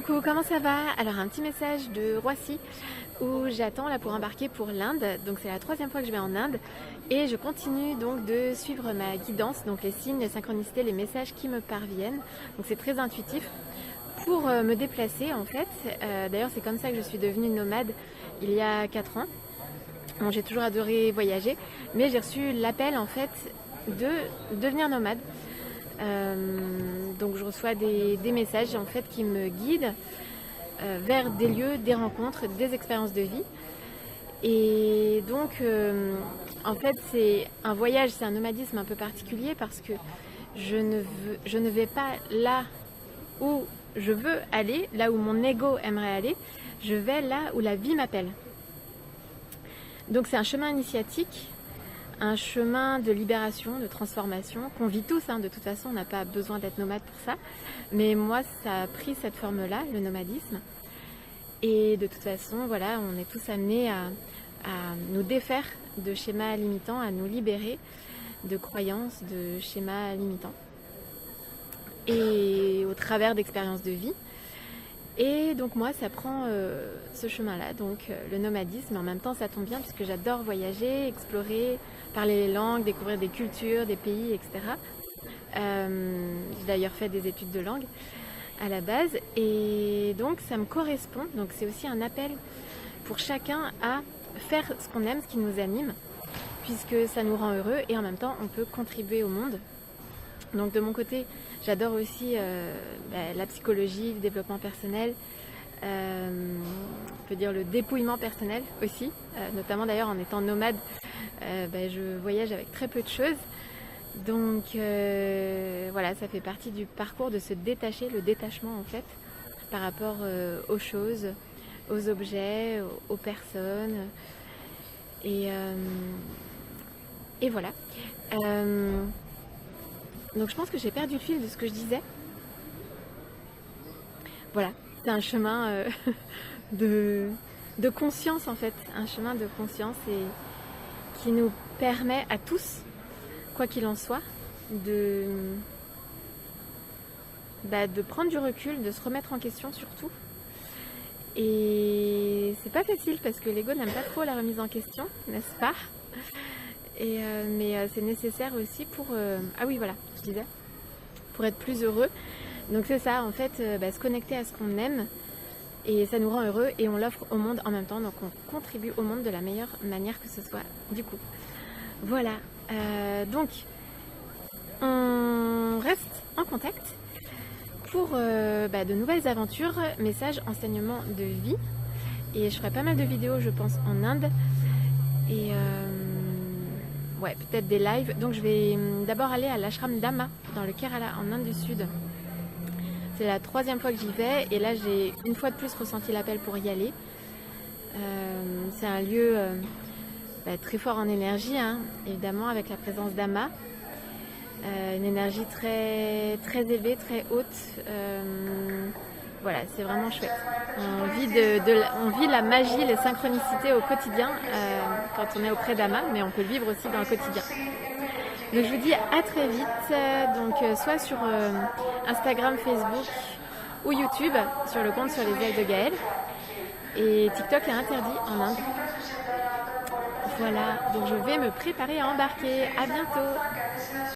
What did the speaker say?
Coucou, comment ça va? Alors un petit message de Roissy où j'attends là pour embarquer pour l'Inde. Donc c'est la 3e fois que je vais en Inde et je continue donc de suivre ma guidance, donc les signes, les synchronicités, les messages qui me parviennent. Donc c'est très intuitif pour me déplacer en fait. D'ailleurs c'est comme ça que je suis devenue nomade il y a 4 ans. Bon, j'ai toujours adoré voyager, mais j'ai reçu l'appel en fait de devenir nomade. Donc je reçois des messages en fait qui me guident vers des lieux, des rencontres, des expériences de vie. Et donc en fait c'est un voyage, c'est un nomadisme un peu particulier parce que je ne vais pas là où je veux aller, là où mon ego aimerait aller, je vais là où la vie m'appelle. Donc c'est un chemin initiatique, un chemin de libération, de transformation, qu'on vit tous, hein. De toute façon on n'a pas besoin d'être nomade pour ça, mais moi ça a pris cette forme-là, le nomadisme, et de toute façon voilà, on est tous amenés à nous défaire de schémas limitants, à nous libérer de croyances, de schémas limitants, et au travers d'expériences de vie. Et donc moi ça prend ce chemin-là, donc le nomadisme. En même temps ça tombe bien puisque j'adore voyager, explorer, parler les langues, découvrir des cultures, des pays, etc. J'ai d'ailleurs fait des études de langue à la base et donc ça me correspond. Donc c'est aussi un appel pour chacun à faire ce qu'on aime, ce qui nous anime, puisque ça nous rend heureux et en même temps on peut contribuer au monde. Donc de mon côté, j'adore aussi la psychologie, le développement personnel, on peut dire le dépouillement personnel aussi, notamment d'ailleurs en étant nomade, je voyage avec très peu de choses. Donc voilà, ça fait partie du parcours de se détacher, le détachement en fait, par rapport aux choses, aux objets, aux personnes. Et voilà. Donc je pense que j'ai perdu le fil de ce que je disais. Voilà, c'est un chemin de conscience en fait, un chemin de conscience et qui nous permet à tous, quoi qu'il en soit, de prendre du recul, de se remettre en question surtout. Et c'est pas facile parce que l'ego n'aime pas trop la remise en question, n'est-ce pas? Mais c'est nécessaire aussi pour ah oui voilà, je disais, pour être plus heureux. Donc c'est ça en fait, se connecter à ce qu'on aime et ça nous rend heureux et on l'offre au monde en même temps, donc on contribue au monde de la meilleure manière que ce soit du coup. Voilà, donc on reste en contact pour de nouvelles aventures, messages, enseignements de vie, et je ferai pas mal de vidéos je pense en Inde et ouais, peut-être des lives. Donc je vais d'abord aller à l'ashram d'Amma dans le Kerala en Inde du Sud. C'est la 3e fois que j'y vais et là j'ai une fois de plus ressenti l'appel pour y aller. C'est un lieu très fort en énergie, hein, évidemment avec la présence d'Amma. Une énergie très, très élevée, très haute. Voilà, c'est vraiment chouette. On vit la magie, les synchronicités au quotidien quand on est auprès d'Amma, mais on peut le vivre aussi dans le quotidien. Donc je vous dis à très vite, donc soit sur Instagram, Facebook ou YouTube, sur le compte Sur les ailes de Gaëlle. Et TikTok est interdit en Inde. Voilà, donc je vais me préparer à embarquer. À bientôt!